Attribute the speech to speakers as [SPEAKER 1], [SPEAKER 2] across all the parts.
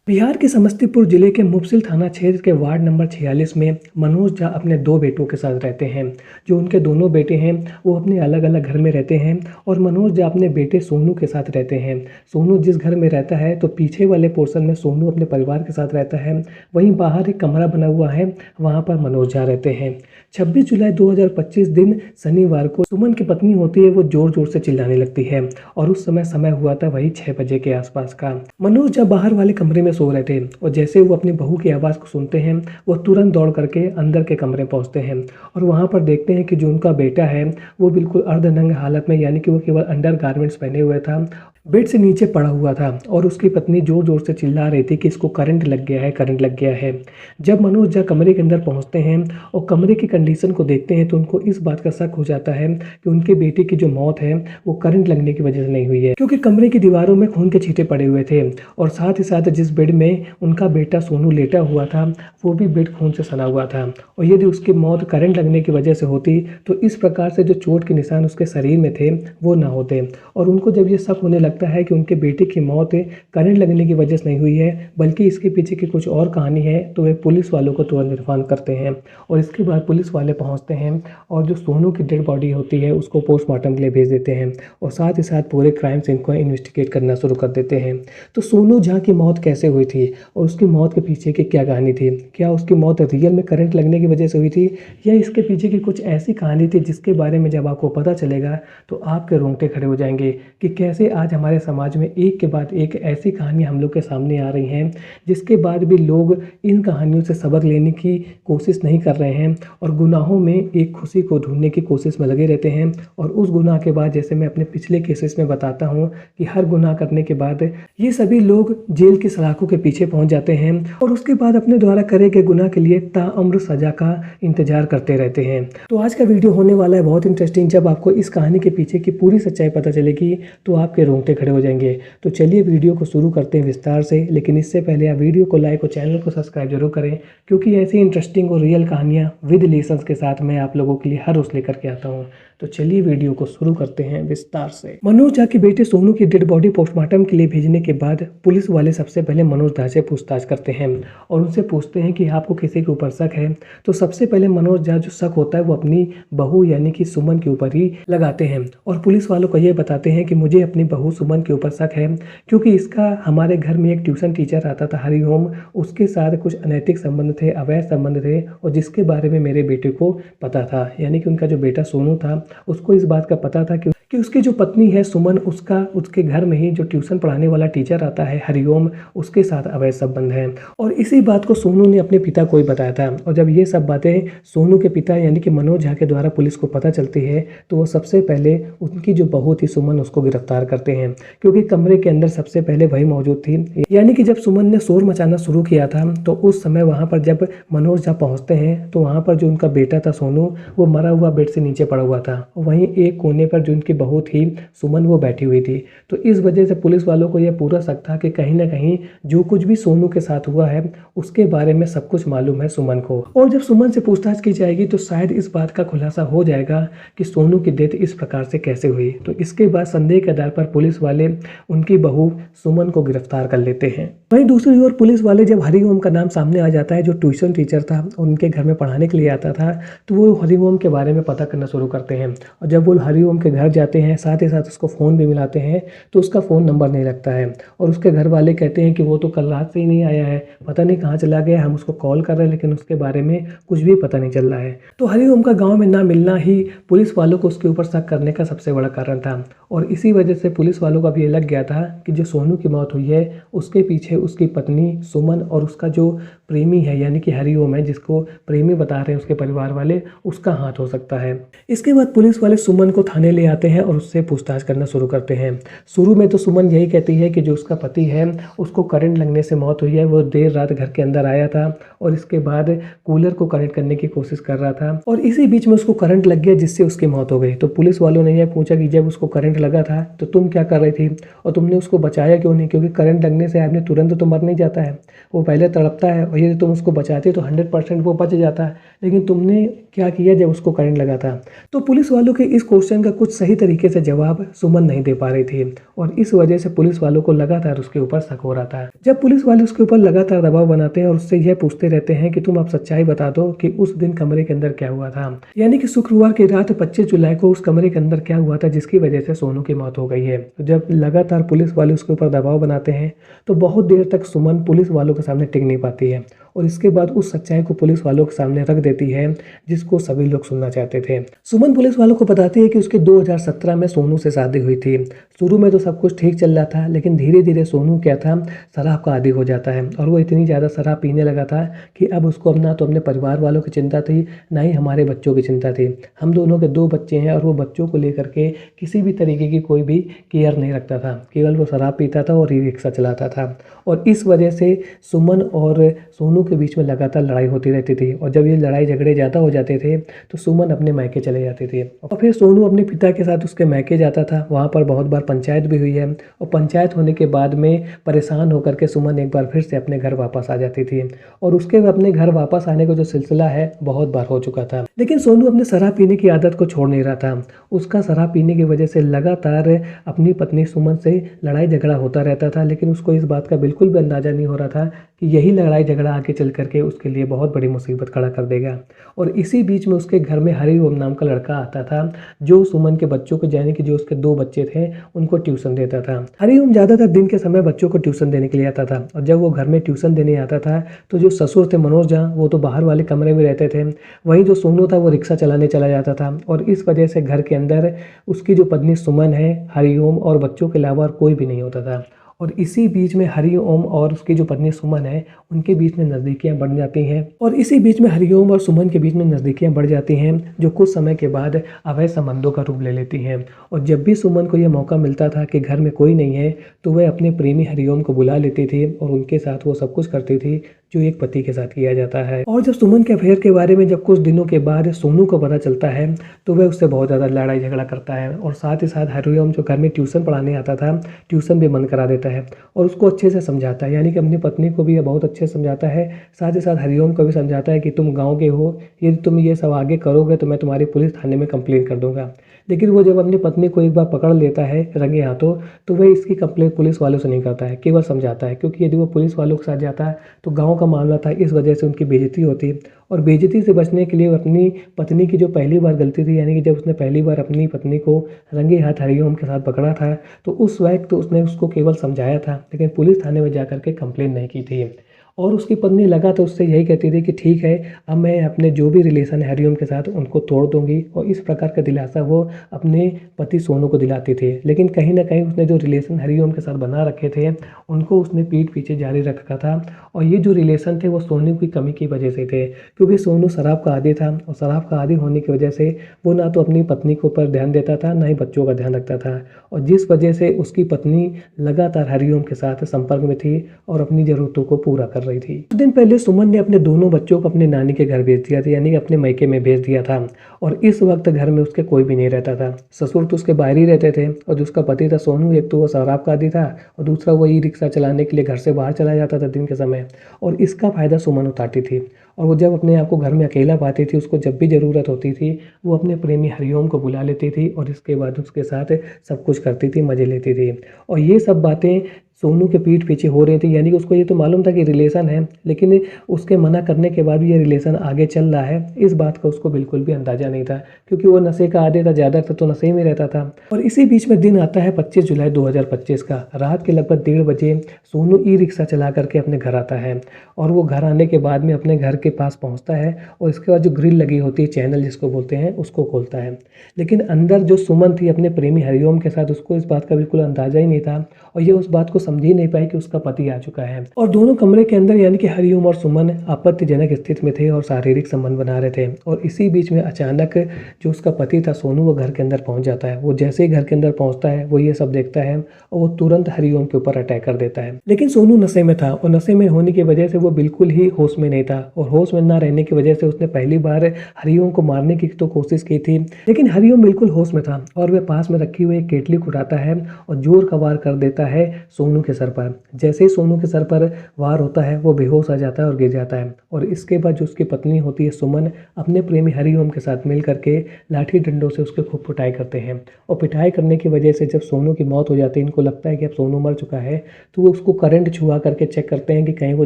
[SPEAKER 1] बिहार के समस्तीपुर जिले के मुफस्सिल थाना क्षेत्र के वार्ड नंबर 46 में मनोज झा अपने दो बेटों के साथ रहते हैं। जो उनके दोनों बेटे हैं वो अपने अलग अलग घर में रहते हैं और मनोज झा अपने बेटे सोनू के साथ रहते हैं। सोनू जिस घर में रहता है तो पीछे वाले पोर्शन में सोनू अपने परिवार के साथ रहता है, वहीं बाहर एक कमरा बना हुआ है, वहाँ पर मनोज झा रहते हैं। 26 जुलाई 2025 दिन शनिवार को सुमन की पत्नी होती है वो जोर जोर से चिल्लाने लगती है और उस समय हुआ था वही 6 बजे के आसपास का। मनोज जब बाहर वाले कमरे में सो रहे थे और जैसे वो अपनी बहू की आवाज़ को सुनते हैं वो तुरंत दौड़ करके अंदर के कमरे पहुंचते हैं और वहां पर देखते हैं कि जो उनका बेटा है वो बिल्कुल अर्धनंग हालत में, यानी कि वो केवल अंडर गारमेंट्स पहने हुए था, बेड से नीचे पड़ा हुआ था और उसकी पत्नी जोर जोर से चिल्ला रही थी कि इसको करंट लग गया है, करंट लग गया है। जब मनोज झा कमरे के अंदर पहुंचते हैं और कमरे की कंडीशन को देखते हैं तो उनको इस बात का शक हो जाता है कि उनके बेटे की जो मौत है वो करंट लगने की वजह से नहीं हुई है, क्योंकि कमरे की दीवारों में खून के छींटे पड़े हुए थे और साथ ही साथ जिस बेड में उनका बेटा सोनू लेटा हुआ था वो भी बेड खून से सना हुआ था। और यदि उसकी मौत करंट लगने की वजह से होती तो इस प्रकार से जो चोट के निशान उसके शरीर में थे वो ना होते। और उनको जब ये शक होने लगता है कि उनके बेटे की मौत करंट लगने की वजह से नहीं हुई है बल्कि इसके पीछे की कुछ और कहानी है, तो वे पुलिस वालों को तुरंत इन्फॉर्म करते हैं और इसके बाद पुलिस वाले पहुंचते हैं और जो सोनू की डेड बॉडी होती है उसको पोस्टमार्टम के लिए भेज देते हैं और साथ ही साथ पूरे क्राइम सीन को इन्वेस्टिगेट करना शुरू कर देते हैं। तो सोनू झा की मौत कैसे हुई थी और उसकी मौत के पीछे की क्या कहानी थी, क्या उसकी मौत रियल में करंट लगने की वजह से हुई थी या इसके पीछे की कुछ ऐसी कहानी थी जिसके बारे में जब आपको पता चलेगा तो आपके रोंगटे खड़े हो जाएंगे कि कैसे आज हमारे समाज में एक के बाद एक ऐसी कहानी हम लोग के सामने आ रही हैं जिसके बाद भी लोग इन कहानियों से सबक लेने की कोशिश नहीं कर रहे हैं और गुनाहों में एक खुशी को ढूंढने की कोशिश में लगे रहते हैं। और उस गुनाह के बाद, जैसे मैं अपने पिछले केसेस में बताता हूँ कि हर गुनाह करने के बाद ये सभी लोग जेल की सलाखों के पीछे पहुंच जाते हैं और उसके बाद अपने द्वारा करे गए गुनाह के लिए ताउम्र सजा का इंतजार करते रहते हैं। तो आज का वीडियो होने वाला है बहुत इंटरेस्टिंग। जब आपको इस कहानी के पीछे की पूरी सच्चाई पता चलेगी तो आपके रोंगटे खड़े हो जाएंगे। तो चलिए वीडियो को शुरू करते हैं विस्तार से, लेकिन इससे पहले आप वीडियो को लाइक और चैनल को सब्सक्राइब जरूर करें, क्योंकि ऐसी इंटरेस्टिंग और रियल कहानियां विद लेसन्स के साथ मैं आप लोगों के लिए हर रोज लेकर के आता हूं। तो चलिए वीडियो को शुरू करते हैं विस्तार से। मनोज झा के बेटे सोनू की डेड बॉडी पोस्टमार्टम के लिए भेजने के बाद पुलिस वाले सबसे पहले मनोज झा से पूछताछ करते हैं और उनसे पूछते हैं कि आपको किसी के ऊपर शक है। तो सबसे पहले मनोज झा जो शक होता है वो अपनी बहू यानी कि सुमन के ऊपर ही लगाते हैं और पुलिस वालों को ये बताते हैं कि मुझे अपनी बहू सुमन के ऊपर शक है, क्योंकि इसका हमारे घर में एक ट्यूशन टीचर आता था हरिओम, उसके साथ कुछ अनैतिक संबंध थे, अवैध संबंध थे और जिसके बारे में मेरे बेटे को पता था, यानी कि उनका जो बेटा सोनू था उसको इस बात का पता था कि उसकी जो पत्नी है सुमन, उसके घर में ही जो ट्यूशन पढ़ाने वाला टीचर आता है हरिओम, उसके साथ अवैध संबंध है। और इसी बात को सोनू ने अपने पिता को ही बताया था और जब ये सब बातें सोनू के पिता यानी कि मनोज झा के द्वारा पुलिस को पता चलती है तो वो सबसे पहले उनकी जो बहू थी सुमन उसको गिरफ्तार करते हैं, क्योंकि कमरे के अंदर सबसे पहले वही मौजूद थी। यानी कि जब सुमन ने शोर मचाना शुरू किया था तो उस समय वहां पर जब मनोज झा पहुंचते हैं तो वहां पर जो उनका बेटा था सोनू वो मरा हुआ बेड से नीचे पड़ा हुआ था, वहीं एक कोने पर जो उनकी बहू थी सुमन वो बैठी हुई थी। तो इस वजह से पुलिस वालों को यह पूरा शक था कि कहीं ना कहीं जो कुछ भी सोनू के साथ हुआ है उसके बारे में सब कुछ मालूम है सुमन को। और जब सुमन से पूछताछ की जाएगी तो शायद इस बात का खुलासा हो जाएगा कि सोनू की डेथ इस प्रकार से कैसे हुई। तो इसके बाद संदेह के आधार पर पुलिस वाले उनकी बहू सुमन को गिरफ्तार कर लेते हैं। वहीं दूसरी ओर पुलिस वाले जब हरिओम का नाम सामने आ जाता है जो ट्यूशन टीचर था और उनके घर में पढ़ाने के लिए आता था, तो वो हरिओम के बारे में पता करना शुरू करते हैं और जब वो हरिओम के घर जाते हैं साथ ही साथ उसको फ़ोन भी मिलाते हैं तो उसका फ़ोन नंबर नहीं लगता है और उसके घर वाले कहते हैं कि वो तो कल रात से ही नहीं आया है, पता नहीं कहाँ चला गया, हम उसको कॉल कर रहे हैं लेकिन उसके बारे में कुछ भी पता नहीं चल रहा है। तो हरिओम का गाँव में ना मिलना ही पुलिस वालों को उसके ऊपर शक करने का सबसे बड़ा कारण था और इसी वजह से पुलिस वालों को भी ये लग गया था कि जो सोनू की मौत हुई है उसके पीछे उसकी पत्नी सुमन और उसका जो प्रेमी है यानी कि हरिओम है, जिसको प्रेमी बता रहे हैं उसके परिवार वाले, उसका हाथ हो सकता है। इसके बाद पुलिस वाले सुमन को थाने ले आते हैं और उससे पूछताछ करना शुरू करते हैं। शुरू में तो सुमन यही कहती है कि जो उसका पति है उसको करंट लगने से मौत हुई है, वो देर रात घर के अंदर आया था और इसके बाद कूलर को कनेक्ट करने की कोशिश कर रहा था और इसी बीच में उसको करंट लग गया जिससे उसकी मौत हो गई। तो पुलिस वालों ने यह पूछा कि जब उसको करंट लगा था तो तुम क्या कर रही थी और तुमने उसको बचाया क्यों नहीं, क्योंकि करंट लगने से आदमी तुरंत तो मर नहीं जाता है, वो पहले तड़पता है और यदि तुम उसको बचाते तो 100% वो बच जाता है, लेकिन तुमने क्या किया जब उसको करंट लगा था। तो पुलिस वालों के इस क्वेश्चन का कुछ सही तरीके से जवाब सुमन नहीं दे पा रही थी और इस वजह से पुलिस वालों को लगातार उसके ऊपर शक हो रहा था। जब पुलिस वाले उसके ऊपर लगातार दबाव बनाते हैं और उससे यह पूछते रहते हैं कि तुम अब सच्चाई बता दो कि उस दिन कमरे के अंदर क्या हुआ था, यानी कि शुक्रवार की रात 25 जुलाई को उस कमरे के अंदर क्या हुआ था जिसकी वजह से सोनू की मौत हो गई है। तो जब लगातार पुलिस वाले उसके ऊपर दबाव बनाते हैं तो बहुत देर तक सुमन पुलिस वालों के सामने टिक नहीं पाती है और इसके बाद उस सच्चाई को पुलिस वालों के सामने रख देती है जिसको सभी लोग सुनना चाहते थे। सुमन पुलिस वालों को बताती है कि उसकी 2017 में सोनू से शादी हुई थी। शुरू में तो सब कुछ ठीक चल रहा था, लेकिन धीरे धीरे सोनू क्या था, शराब का आदी हो जाता है और वो इतनी ज़्यादा शराब पीने लगा था कि अब उसको अब ना तो अपने परिवार वालों की चिंता थी, ना ही हमारे बच्चों की चिंता थी। हम दोनों के 2 बच्चे हैं और वो बच्चों को लेकर के किसी भी तरीके की कोई भी केयर नहीं रखता था, केवल वो शराब पीता था और ई रिक्शा चलाता था। और इस वजह से सुमन और सोनू के बीच में लगातार लड़ाई होती रहती थी और जब ये लड़ाई झगड़े ज़्यादा हो जाते थे तो सुमन अपने मायके चले जाते थे और फिर सोनू अपने पिता के साथ उसके मायके जाता था। वहाँ पर बहुत बार पंचायत भी हुई है और पंचायत होने के बाद में परेशान होकर के सुमन एक बार फिर से अपने घर वापस आ जाती थी और उसके अपने घर वापस आने का जो सिलसिला है बहुत बार हो चुका था। लेकिन सोनू अपने शराब पीने की आदत को छोड़ नहीं रहा था। उसका शराब पीने की वजह से लगातार अपनी पत्नी सुमन से लड़ाई झगड़ा होता रहता था, लेकिन उसको इस बात का बिल्कुल भी अंदाज़ा नहीं हो रहा था कि यही लड़ाई झगड़ा आगे चल करके उसके लिए बहुत बड़ी मुसीबत खड़ा कर देगा। और इसी बीच में उसके घर में हरिओम नाम का लड़का आता था जो सुमन के बच्चों को, यानी कि जो उसके 2 बच्चे थे, उनको ट्यूशन देता था। हरिओम ज़्यादातर दिन के समय बच्चों को ट्यूशन देने के लिए आता था और जब वो घर में ट्यूशन देने आता था तो जो ससुर थे मनोज झा, वो तो बाहर वाले कमरे में रहते थे, वहीं जो सोनू था वो रिक्शा चलाने चला जाता था और इस वजह से घर के अंदर उसकी जो पत्नी सुमन है, हरिओम और बच्चों के अलावा और कोई भी नहीं होता था। और इसी बीच में हरिओम और उसकी जो पत्नी सुमन है उनके बीच में नज़दीकियाँ बढ़ जाती हैं और इसी बीच में हरिओम और सुमन के बीच में नज़दीकियाँ बढ़ जाती हैं जो कुछ समय के बाद अवैध संबंधों का रूप ले लेती हैं। और जब भी सुमन को यह मौका मिलता था कि घर में कोई नहीं है तो वह अपने प्रेमी हरिओम को बुला लेती थी और उनके साथ वो सब कुछ करती थी जो एक पति के साथ किया जाता है। और जब सुमन के अफेयर के बारे में जब कुछ दिनों के बाद सोनू को पता चलता है तो वह उससे बहुत ज़्यादा लड़ाई झगड़ा करता है और साथ ही साथ हरिओम जो घर में ट्यूशन पढ़ाने आता था, ट्यूशन भी बंद करा देता है और उसको अच्छे से समझाता है, यानी कि अपनी पत्नी को भी बहुत अच्छे से समझाता है, साथ ही साथ हरिओम को भी समझाता है कि तुम गाँव के हो, यदि तुम ये सब आगे करोगे तो मैं तुम्हारी पुलिस थाने में कंप्लेन कर दूंगा। लेकिन वो जब अपनी पत्नी को एक बार पकड़ लेता है रंगे हाथों तो वह इसकी कंप्लेन पुलिस वालों से नहीं करता है, केवल समझाता है, क्योंकि यदि वो पुलिस वालों के साथ जाता है तो गांव का मामला था, इस वजह से उनकी बेइज्जती होती। और बेइज्जती से बचने के लिए वो अपनी पत्नी की जो पहली बार गलती थी, यानी कि जब उसने पहली बार अपनी पत्नी को रंगे हाथ हरिओम के साथ पकड़ा था तो उस वक्त तो उसने उसको केवल समझाया था, लेकिन पुलिस थाने में जाकर के कंप्लेन नहीं की थी। और उसकी पत्नी लगा तो उससे यही कहती थी कि ठीक है, अब मैं अपने जो भी रिलेशन है हरिओम के साथ उनको तोड़ दूंगी और इस प्रकार का दिलासा वो अपने पति सोनू को दिलाती थी। लेकिन कहीं ना कहीं उसने जो रिलेशन हरिओम के साथ बना रखे थे उनको उसने पीठ पीछे जारी रखा था और ये जो रिलेशन थे वो सोनू की कमी की वजह से थे, क्योंकि सोनू शराब का आदी था और शराब का आदी होने की वजह से वो ना तो अपनी पत्नी के ऊपर ध्यान देता था, ना ही बच्चों का ध्यान रखता था और जिस वजह से उसकी पत्नी लगातार हरिओम के साथ संपर्क में थी और अपनी ज़रूरतों को पूरा कर रही थी। कुछ दिन पहले सुमन ने अपने दोनों बच्चों को अपने नानी के घर भेज दिया था, यानी कि अपने मायके में भेज दिया था और इस वक्त घर में उसके कोई भी नहीं रहता था। ससुर तो उसके बाहर ही रहते थे और जो उसका पति था सोनू, एक तो वो शराब का आदी था और दूसरा वो ई रिक्शा चलाने के लिए घर से बाहर चला जाता था दिन के समय और इसका फ़ायदा सुमन उठाती थी। और वो जब अपने आप को घर में अकेला पाती थी, उसको जब भी ज़रूरत होती थी वो अपने प्रेमी हरिओम को बुला लेती थी और इसके बाद उसके साथ सब कुछ करती थी, मज़े लेती थी। और ये सब बातें सोनू के पीठ पीछे हो रही थी, यानी कि उसको ये तो मालूम था कि रिलेशन है, लेकिन उसके मना करने के बाद भी ये रिलेशन आगे चल रहा है, इस बात का उसको बिल्कुल भी अंदाज़ा नहीं था, क्योंकि वो नशे का आदी था, ज़्यादातर तो नशे में रहता था। और इसी बीच में दिन आता है 25 जुलाई 2025 का, रात के लगभग 1:30 बजे सोनू ई रिक्शा चला करके अपने घर आता है और वो घर आने के बाद में अपने घर के पास पहुँचता है और इसके बाद जो ग्रिल लगी होती है, चैनल जिसको बोलते हैं, उसको खोलता है। लेकिन अंदर जो सुमन थी अपने प्रेमी हरिओम के साथ, उसको इस बात का बिल्कुल अंदाज़ा ही नहीं था और ये उस बात को समझ ही नहीं पाई कि उसका पति आ चुका है। और दोनों कमरे के अंदर, यानी कि हरिओम और सुमन आपत्तिजनक स्थिति में थे और शारीरिक संबंध बना रहे थे। और इसी बीच में अचानक जो उसका पति था सोनू, वो घर के अंदर पहुंच जाता है। वो जैसे ही घर के अंदर पहुंचता है वो ये सब देखता है और वो तुरंत हरिओम के ऊपर अटैक कर देता है। लेकिन सोनू नशे में था और नशे में होने की वजह से वो बिल्कुल ही होश में नहीं था और होश में ना रहने की वजह से उसने पहली बार हरिओम को मारने की तो कोशिश की थी, लेकिन हरिओम बिल्कुल होश में था और वह पास में रखी हुई एक केतली को उठाता है और जोर का वार कर देता है सोनू सोनू के सर पर। जैसे ही सोनू के सर पर वार होता है वो बेहोश आ जाता है और गिर जाता है और इसके बाद जो उसकी पत्नी होती है सुमन अपने प्रेमी हरिओम के साथ मिल करके लाठी डंडों से उसकी खूब पिटाई करते हैं और पिटाई करने की वजह से जब सोनू की मौत हो जाती है, इनको लगता है कि अब सोनू मर चुका है, तो वो उसको करंट छुआ करके चेक करते हैं कि कहीं वो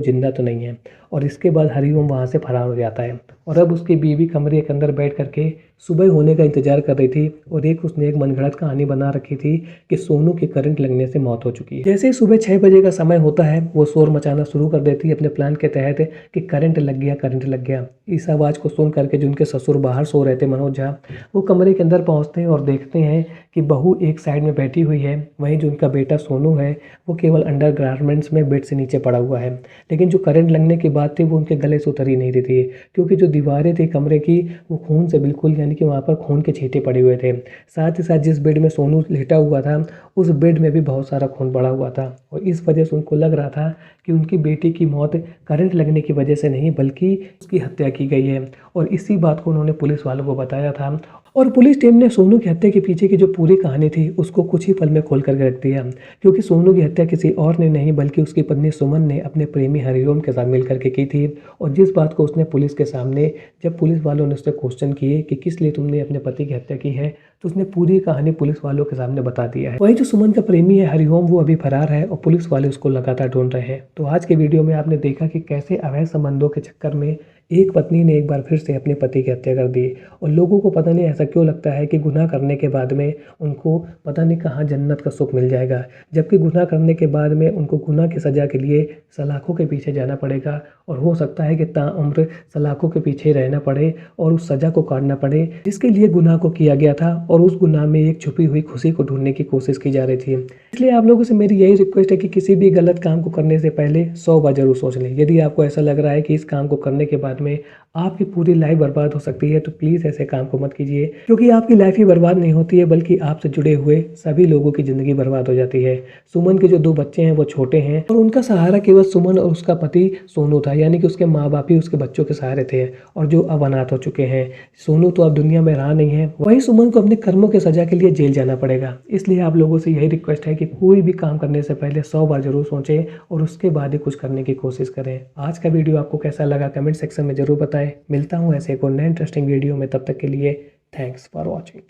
[SPEAKER 1] जिंदा तो नहीं है और इसके बाद हरिओम वहाँ से फरार हो जाता है और अब उसकी बीवी कमरे के अंदर बैठ करके सुबह होने का इंतजार कर रही थी और उसने एक मनगढ़ंत कहानी बना रखी थी कि सोनू की करंट लगने से मौत हो चुकी है। जैसे ही सुबह 6 बजे का समय होता है वो शोर मचाना शुरू कर देती है अपने प्लान के तहत कि करंट लग गया, करंट लग गया। इस आवाज़ को सुन करके जो उनके ससुर बाहर सो रहे थे मनोज झा, वो कमरे के अंदर पहुँचते हैं और देखते हैं कि बहू एक साइड में बैठी हुई है, वहीं जो उनका बेटा सोनू है वो केवल अंडर गारमेंट्स में बेड से नीचे पड़ा हुआ है। लेकिन जो करंट लगने की बात थी वो उनके गले से उतर ही नहीं रही थी क्योंकि जो दीवारें थी कमरे की वो खून से बिल्कुल, यानी कि वहाँ पर खून के छींटे पड़े हुए थे। साथ ही साथ जिस बेड में सोनू लेटा हुआ था उस बेड में भी बहुत सारा खून पड़ा हुआ था और इस वजह से उनको लग रहा था कि उनकी बेटी की मौत करंट लगने की वजह से नहीं बल्कि उसकी हत्या की गई है और इसी बात को उन्होंने पुलिस वालों को बताया था और पुलिस टीम ने सोनू की हत्या के पीछे की जो पूरी कहानी थी उसको कुछ ही पल में खोल करके रख दिया क्योंकि सोनू की हत्या किसी और ने नहीं बल्कि उसकी पत्नी सुमन ने अपने प्रेमी हरिओम के साथ मिल करके की थी। और जिस बात को उसने पुलिस के सामने, जब पुलिस वालों ने उससे क्वेश्चन किए कि किस लिए तुमने अपने पति की हत्या की है, तो उसने पूरी कहानी पुलिस वालों के सामने बता दिया है। वही जो सुमन का प्रेमी है हरिओम वो अभी फरार है और पुलिस वाले उसको लगातार ढूंढ रहे हैं। तो आज के वीडियो में आपने देखा कि कैसे अवैध संबंधों के चक्कर में एक पत्नी ने एक बार फिर से अपने पति की हत्या कर दी और लोगों को पता नहीं ऐसा क्यों लगता है कि गुनाह करने के बाद में उनको पता नहीं कहाँ जन्नत का सुख मिल जाएगा, जबकि गुनाह करने के बाद में उनको गुनाह की सज़ा के लिए सलाखों के पीछे जाना पड़ेगा और हो सकता है कि ताउम्र सलाखों के पीछे रहना पड़े और उस सज़ा को काटना पड़े जिसके लिए गुनाह को किया गया था और उस गुनाह में एक छुपी हुई खुशी को ढूंढने की कोशिश की जा रही थी। इसलिए आप लोगों से मेरी यही रिक्वेस्ट है कि किसी भी गलत काम को करने से पहले 100 बार जरूर सोच लें। यदि आपको ऐसा लग रहा है कि इस काम को करने के बाद में आपकी पूरी लाइफ बर्बाद हो सकती है तो प्लीज़ ऐसे काम को मत कीजिए क्योंकि आपकी लाइफ ही बर्बाद नहीं होती है बल्कि आपसे जुड़े हुए सभी लोगों की ज़िंदगी बर्बाद हो जाती है। सुमन के जो 2 बच्चे हैं वो छोटे हैं और उनका सहारा केवल सुमन और उसका पति सोनू था, यानी कि उसके माँ बाप ही उसके बच्चों के सहारे थे और जो अब अनाथ हो चुके हैं। सोनू तो अब दुनिया में रहा नहीं है, वही सुमन को अपने कर्मों की सजा के लिए जेल जाना पड़ेगा। इसलिए आप लोगों से यही रिक्वेस्ट है कि कोई भी काम करने से पहले 100 बार जरूर सोचें और उसके बाद ही कुछ करने की कोशिश करें। आज का वीडियो आपको कैसा लगा कमेंट सेक्शन में जरूर बताएं। मिलता हूँ ऐसे एक और नए इंटरेस्टिंग वीडियो में, तब तक के लिए थैंक्स फॉर वॉचिंग।